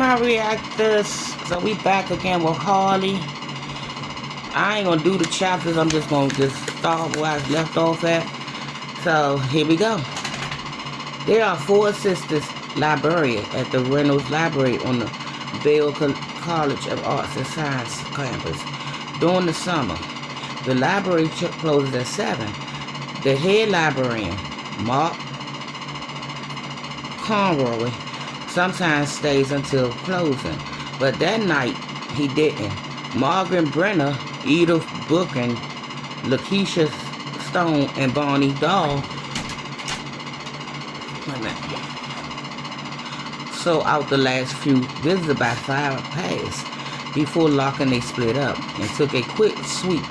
my reactors. So we back again with Harley. I ain't gonna do the chapters. I'm just gonna start where I left off at. So here we go. There are four sisters librarian at the Reynolds Library on the Vail College of Arts and Science campus. During the summer, the library closes at 7. The head librarian, Mark Conroy, sometimes stays until closing, but that night he didn't. Margaret Brenner, Edith Bookin, Lakeisha Stone, and Bonnie Dahl so out the last few visits by 5 past before locking. They split up and took a quick sweep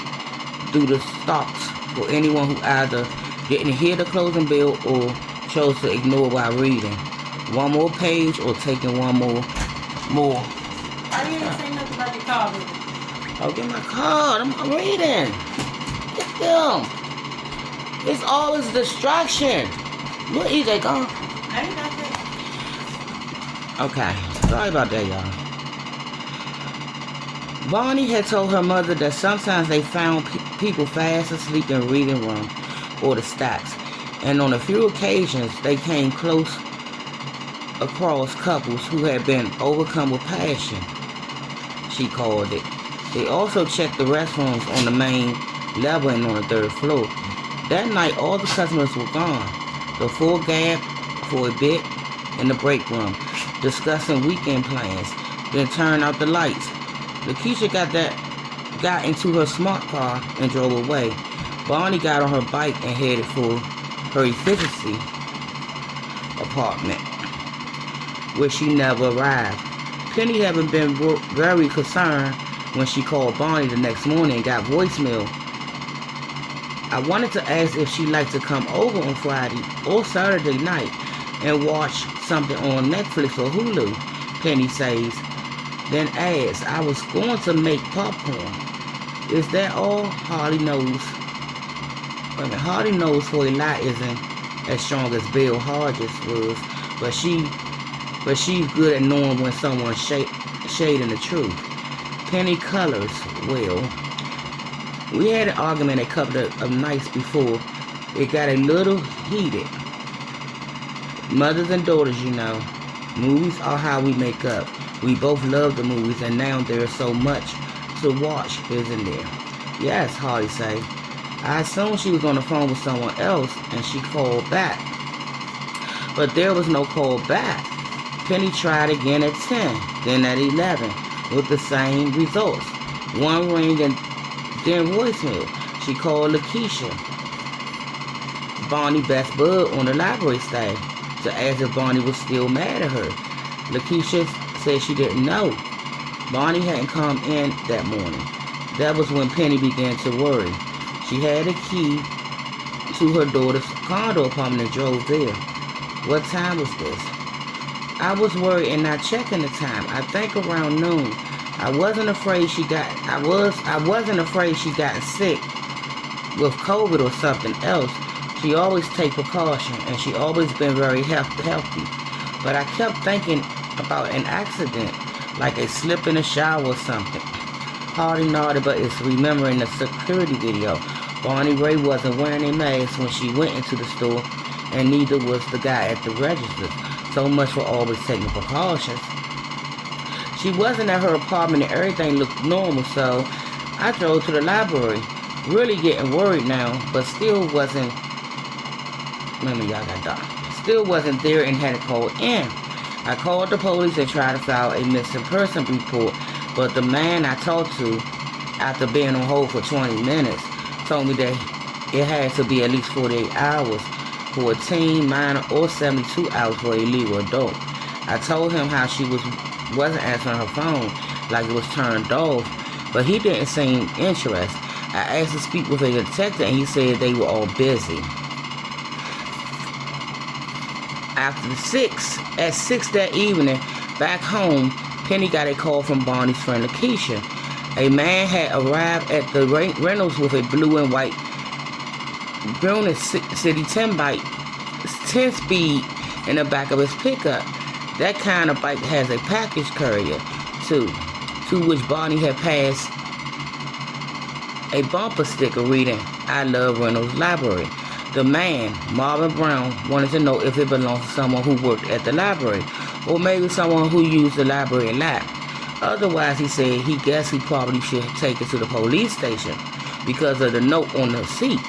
through the stocks for anyone who either didn't hear the closing bell or chose to ignore while reading one more page or taking one more. Why you didn't say nothing about your card? Oh, get my card. I'm reading. Get them. It's always a distraction. Look, EJ gone. I ain't got that. Okay, sorry about that, y'all. Bonnie had told her mother that sometimes they found people fast asleep in reading room or the stacks, and on a few occasions they came close across couples who had been overcome with passion, she called it. They also checked the restrooms on the main level and on the 3rd floor. That night, all the customers were gone. The four gabbed for a bit in the break room, discussing weekend plans, then turned out the lights. Lakeisha got into her smart car and drove away. Bonnie got on her bike and headed for her efficiency apartment, where she never arrived. Penny having been very concerned when she called Bonnie the next morning and got voicemail. I wanted to ask if she'd like to come over on Friday or Saturday night and watch something on Netflix or Hulu, Penny says. Then adds, I was going to make popcorn. Is that all? Harley knows. Harley knows for a lie isn't as strong as Bill Hodges was, but she's good at knowing when someone's shading the truth. Penny colors. Well, we had an argument a couple of nights before. It got a little heated. Mothers and daughters, you know. Movies are how we make up. We both love the movies, and now there's so much to watch, isn't there? Yes, Harley say. I assumed she was on the phone with someone else, and she called back. But there was no call back. Penny tried again at 10, then at 11, with the same results. One ring and then voicemail. She called Lakeisha, Bonnie best bud on the library staff, to ask if Bonnie was still mad at her. Lakeisha said she didn't know. Bonnie hadn't come in that morning. That was when Penny began to worry. She had a key to her daughter's condo apartment and drove there. What time was this? I was worried and not checking the time. I think around noon. I wasn't afraid she got sick with COVID or something else. She always take precaution, and she always been very healthy. But I kept thinking about an accident, like a slip in a shower or something. Harley nodded, but it's remembering the security video. Bonnie Ray wasn't wearing a mask when she went into the store, and neither was the guy at the register. So much for always taking precautions. She wasn't at her apartment and everything looked normal, so I drove to the library, really getting worried now, but still wasn't there and had to call in. I called the police and tried to file a missing person report, but the man I talked to, after being on hold for 20 minutes, told me that it had to be at least 48 hours for a teen, minor, or 72 hours for a legal adult. I told him how she wasn't answering her phone, like it was turned off, but he didn't seem interested. I asked to speak with a detective, and he said they were all busy. At 6 that evening, back home, Penny got a call from Bonnie's friend Lakeisha. A man had arrived at the Reynolds with a blue and white Bruin City 10 speed in the back of his pickup. That kind of bike has a package carrier, too, to which Bonnie had passed a bumper sticker reading, "I love Reynolds Library." The man, Marvin Brown, wanted to know if it belonged to someone who worked at the library, or maybe someone who used the library a lot. Otherwise, he said he guessed he probably should take it to the police station because of the note on the seat.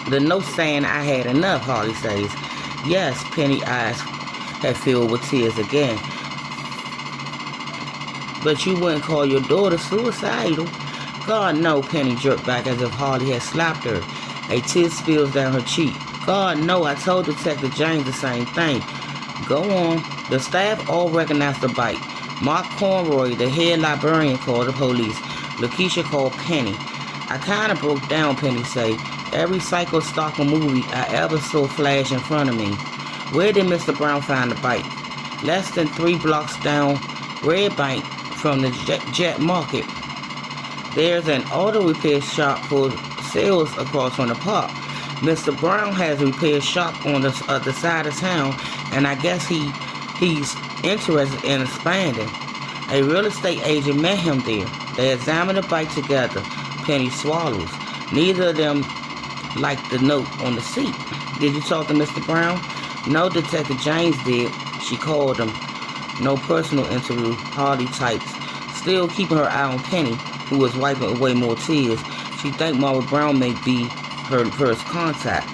The note saying, "I had enough," Harley says. Yes, Penny's eyes had filled with tears again. "But you wouldn't call your daughter suicidal?" "God, no," Penny jerked back as if Harley had slapped her. A tear spills down her cheek. "God, no, I told Detective James the same thing." "Go on." The staff all recognized the bike. Mark Conroy, the head librarian, called the police. Lakeisha called Penny. "I kind of broke down," Penny said. "Every Psycho Stalker movie I ever saw flash in front of me." "Where did Mr. Brown find the bike?" "Less than 3 blocks down Red Bank from the Jet Market. There's an auto repair shop for sales across from the park. Mr. Brown has a repair shop on the other side of town, and I guess he's interested in expanding. A real estate agent met him there. They examined the bike together." Penny swallows. "Neither of them liked the note on the seat." "Did you talk to Mr. Brown?" "No, Detective James did. She called him." No personal interview, Harley types, still keeping her eye on Penny, who was wiping away more tears. She thinks Marvin Brown may be her first contact.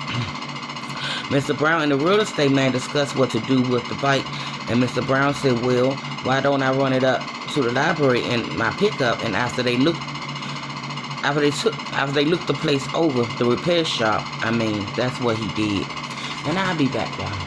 Mr. Brown and the real estate man discussed what to do with the bike, and Mr. Brown said, "Well, why don't I run it up to the library in my pickup?" And after they looked the place over, the repair shop, that's what he did. And I'll be back, y'all.